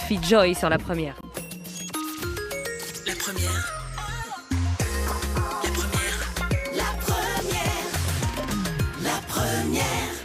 Murphy Joy sur La Première. La première. La première. La première. La première.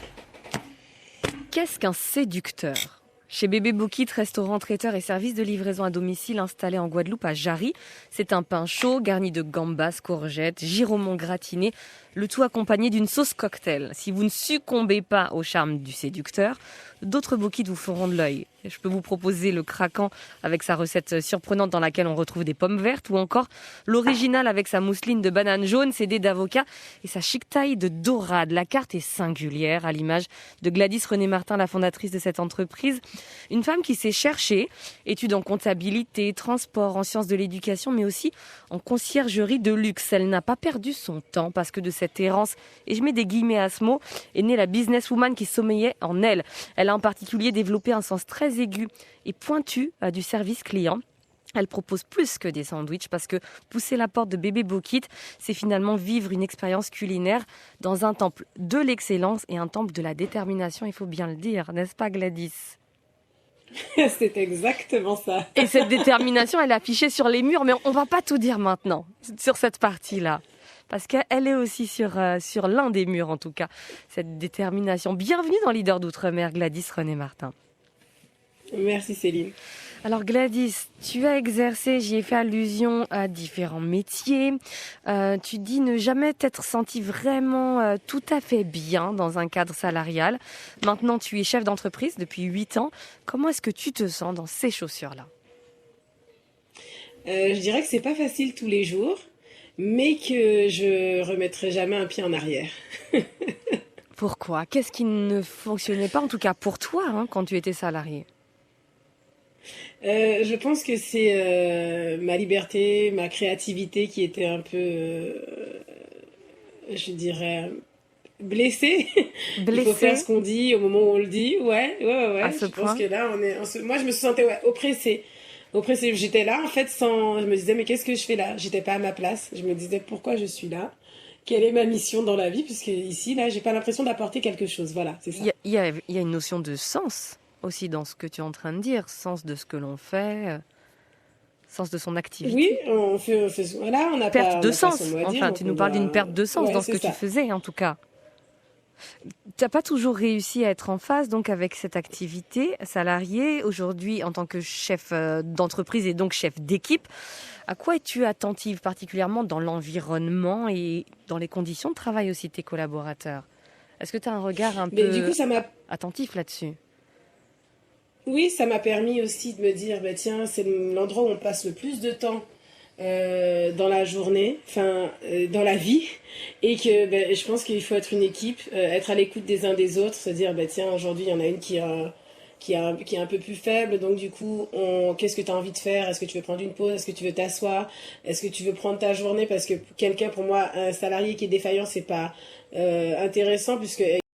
Qu'est-ce qu'un séducteur ? Chez Bébé Boukit, restaurant, traiteur et service de livraison à domicile installé en Guadeloupe à Jarry, c'est un pain chaud garni de gambas, courgettes, giromons gratinés, le tout accompagné d'une sauce cocktail. Si vous ne succombez pas au charme du séducteur, d'autres Boukits vous feront de l'œil. Je peux vous proposer le craquant avec sa recette surprenante dans laquelle on retrouve des pommes vertes ou encore l'original avec sa mousseline de banane jaune, ses dés d'avocat et sa chic taille de dorade. La carte est singulière à l'image de Gladys René-Martin, la fondatrice de cette entreprise. Une femme qui s'est cherchée, études en comptabilité, transport, en sciences de l'éducation, mais aussi en conciergerie de luxe. Elle n'a pas perdu son temps parce que de cette errance, et je mets des guillemets à ce mot, est née la businesswoman qui sommeillait en elle. Elle a en particulier développé un sens très aigu et pointu du service client. Elle propose plus que des sandwichs parce que pousser la porte de Bébé Boukit, c'est finalement vivre une expérience culinaire dans un temple de l'excellence et un temple de la détermination, il faut bien le dire, n'est-ce pas Gladys ? C'est exactement ça. Et cette détermination, elle est affichée sur les murs, mais on va pas tout dire maintenant sur cette partie-là. Parce qu'elle est aussi sur l'un des murs, en tout cas, cette détermination. Bienvenue dans Leader d'Outre-mer, Gladys René-Martin. Merci Céline. Alors Gladys, tu as exercé, j'y ai fait allusion à différents métiers. Tu dis ne jamais t'être sentie vraiment tout à fait bien dans un cadre salarial. Maintenant, tu es chef d'entreprise depuis 8 ans. Comment est-ce que tu te sens dans ces chaussures-là ? Je dirais que c'est pas facile tous les jours, mais que je remettrai jamais un pied en arrière. Pourquoi ? Qu'est-ce qui ne fonctionnait pas, en tout cas pour toi, quand tu étais salarié ? Je pense que c'est ma liberté, ma créativité qui était un peu, je dirais, blessée. Il faut faire ce qu'on dit au moment où on le dit. Ouais. À ce Je point. pense que là, moi, je me sentais oppressée. J'étais là, en fait, je me disais, mais qu'est-ce que je fais là? J'étais pas à ma place. Je me disais, pourquoi je suis là? Quelle est ma mission dans la vie? Puisque ici, là, j'ai pas l'impression d'apporter quelque chose. Voilà, c'est ça. Il y a une notion de sens aussi dans ce que tu es en train de dire, sens de ce que l'on fait, sens de son activité. Oui, on fait voilà, on a perte pas, de on a pas sens. son mot à dire, Enfin, donc tu on nous parles doit- d'une perte de sens Ouais, dans ce c'est que ça. tu faisais, en tout cas. Tu n'as pas toujours réussi à être en phase donc avec cette activité salariée. Aujourd'hui, en tant que chef d'entreprise et donc chef d'équipe, à quoi es-tu attentive particulièrement dans l'environnement et dans les conditions de travail aussi de tes collaborateurs ? Est-ce que tu as un regard un Mais du peu coup, ça m'a attentif là-dessus ? Oui, ça m'a permis aussi de me dire, bah, tiens, c'est l'endroit où on passe le plus de temps dans la journée, dans la vie, et que je pense qu'il faut être une équipe, être à l'écoute des uns des autres, se dire, bah, tiens, aujourd'hui, il y en a une qui est un peu plus faible, donc du coup, qu'est-ce que tu as envie de faire? Est-ce que tu veux prendre une pause? Est-ce que tu veux t'asseoir? Est-ce que tu veux prendre ta journée? Parce que quelqu'un, pour moi, un salarié qui est défaillant, c'est pas intéressant, puisque